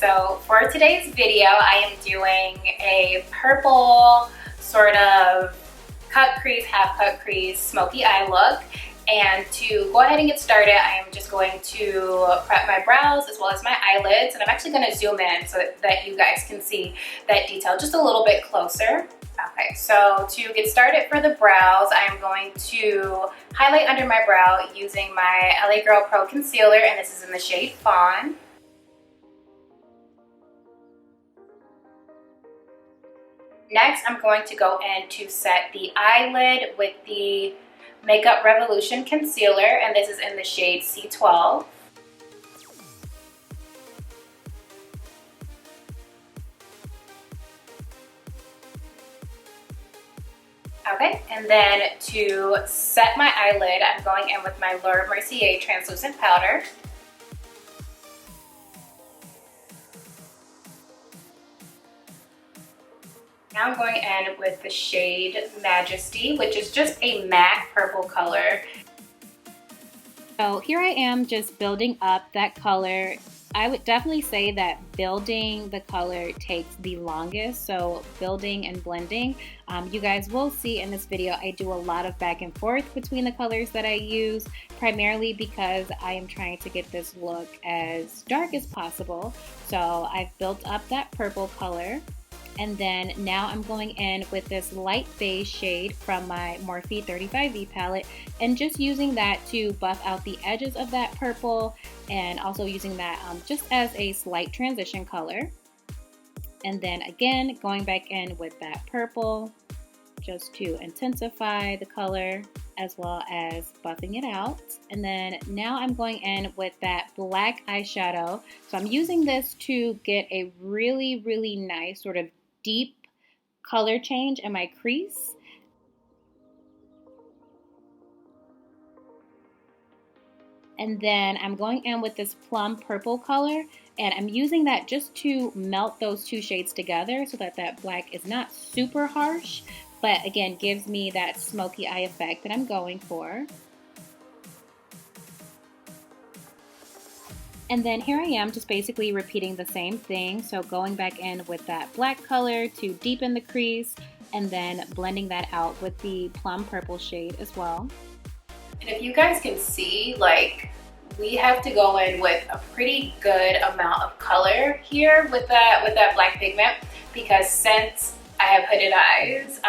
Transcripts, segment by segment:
So for today's video, I am doing a purple sort of cut crease, half cut crease, smoky eye look. And to go ahead and get started, I am just going to prep my brows as well as my eyelids. And I'm actually going to zoom in so that you guys can see that detail just a little bit closer. Okay, so to get started for the brows, I am going to highlight under my brow using my LA Girl Pro Concealer, and this is in the shade Fawn. Next, I'm going to go in to set the eyelid with the Makeup Revolution Concealer, and this is in the shade C12. Okay, and then to set my eyelid, I'm going in with my Mercier translucent powder. Now I'm going in with the shade Majesty, which is just a matte purple color. So here I am just building up that color. I would definitely say that building the color takes the longest, so building and blending. You guys will see in this video I do a lot of back and forth between the colors that I use, primarily because I am trying to get this look as dark as possible. So I've built up that purple color. And then now I'm going in with this light beige shade from my Morphe 35V palette and just using that to buff out the edges of that purple, and also using that just as a slight transition color. And then again, going back in with that purple just to intensify the color as well as buffing it out. And then now I'm going in with that black eyeshadow. So I'm using this to get a really, really nice sort of deep color change in my crease. And then I'm going in with this plum purple color, and I'm using that just to melt those two shades together so that that black is not super harsh, but again gives me that smoky eye effect that I'm going for. And then here I am just basically repeating the same thing. So going back in with that black color to deepen the crease, and then blending that out with the plum purple shade as well. And if you guys can see, like, we have to go in with a pretty good amount of color here with that black pigment, because since I have hooded eyes,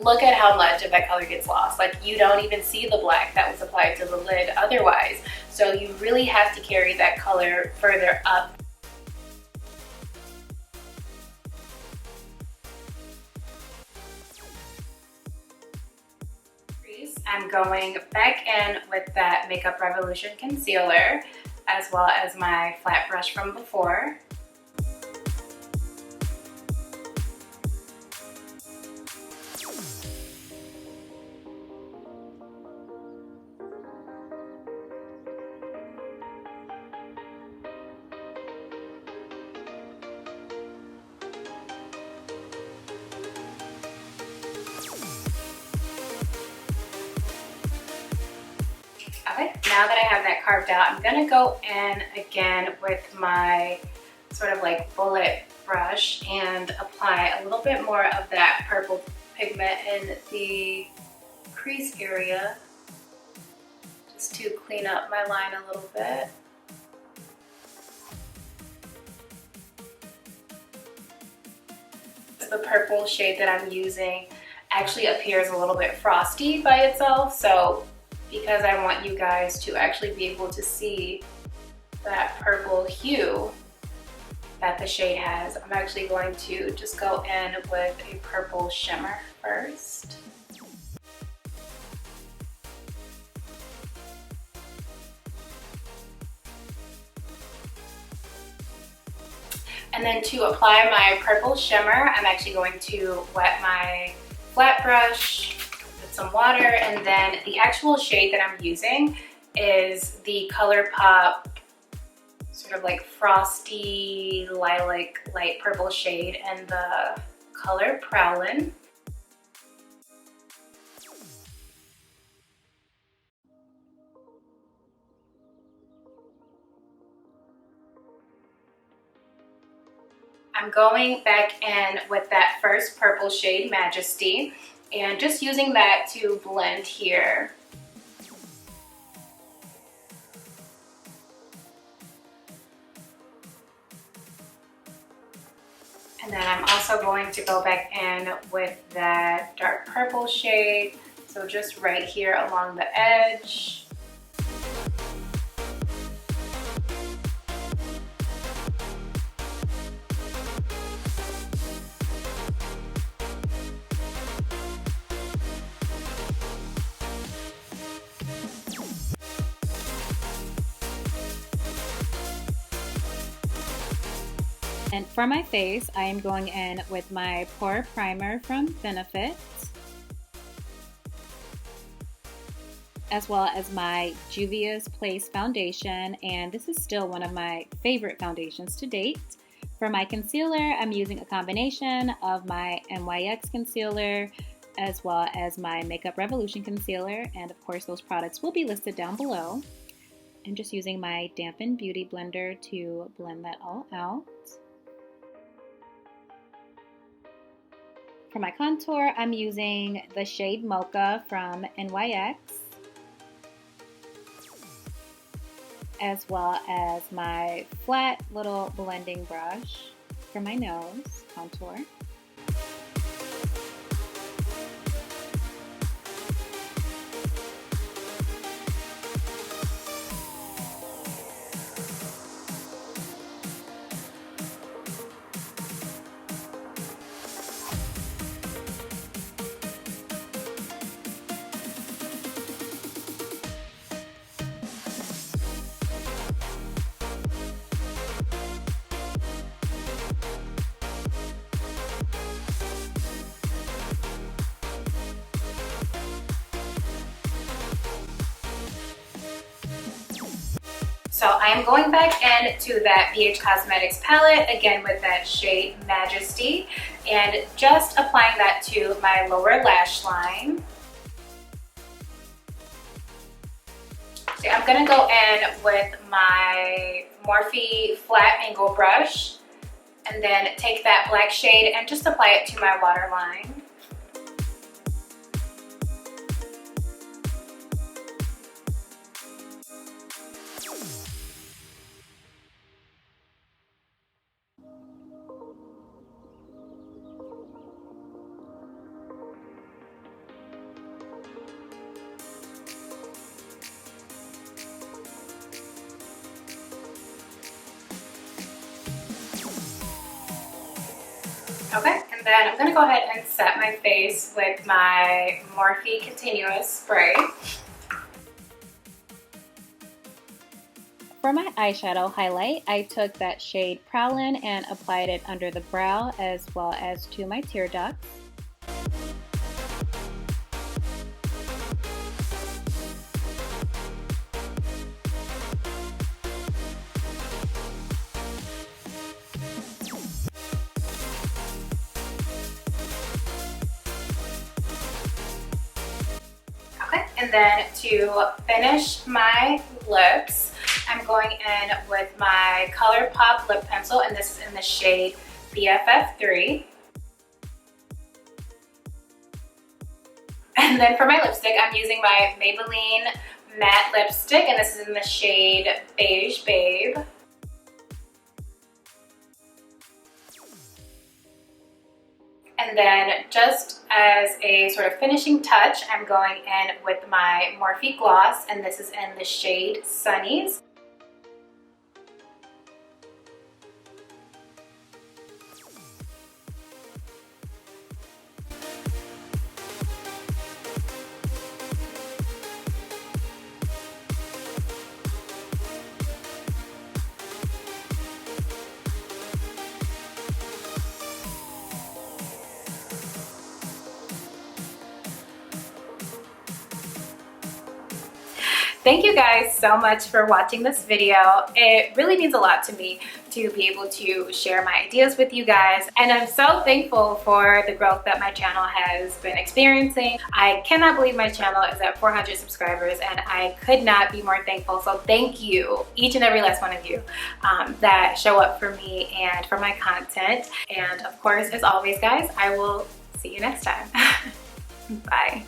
look at how much of that color gets lost. Like, you don't even see the black that was applied to the lid otherwise. So you really have to carry that color further up. I'm going back in with that Makeup Revolution Concealer as well as my flat brush from before. Okay, now that I have that carved out, I'm gonna go in again with my sort of like bullet brush and apply a little bit more of that purple pigment in the crease area, just to clean up my line a little bit. The purple shade that I'm using actually appears a little bit frosty by itself, so because I want you guys to actually be able to see that purple hue that the shade has, I'm actually going to just go in with a purple shimmer first. And then to apply my purple shimmer, I'm actually going to wet my flat brush with some water, and then the actual shade that I'm using is the Colourpop sort of like frosty lilac light purple shade in the color Prowlin. I'm going back in with that first purple shade, Majesty, and just using that to blend here. And then I'm also going to go back in with that dark purple shade. So just right here along the edge. And for my face, I am going in with my Pore Primer from Benefit, as well as my Juvias Place Foundation, and this is still one of my favorite foundations to date. For my concealer, I'm using a combination of my NYX concealer as well as my Makeup Revolution concealer, and of course those products will be listed down below. I'm just using my Dampen Beauty Blender to blend that all out. For my contour, I'm using the shade Mocha from NYX, as well as my flat little blending brush for my nose contour. So I am going back into that BH Cosmetics palette, again with that shade Majesty, and just applying that to my lower lash line. So I'm gonna go in with my Morphe flat angle brush, and then take that black shade and just apply it to my waterline. Okay, and then I'm gonna go ahead and set my face with my Morphe Continuous Spray. For my eyeshadow highlight, I took that shade Prowlin and applied it under the brow as well as to my tear ducts. Okay, and then to finish my lips, I'm going in with my Colourpop lip pencil, and this is in the shade BFF3. And then for my lipstick, I'm using my Maybelline matte lipstick, and this is in the shade Beige Babe. And then just as a sort of finishing touch, I'm going in with my Morphe gloss, and this is in the shade Sunnies. thank you guys so much for watching this video. It really means a lot to me to be able to share my ideas with you guys, and I'm so thankful for the growth that my channel has been experiencing. I cannot believe my channel is at 400 subscribers, and I could not be more thankful. So thank you, each and every last one of you that show up for me and for my content. And of course, as always guys, I will see you next time. Bye.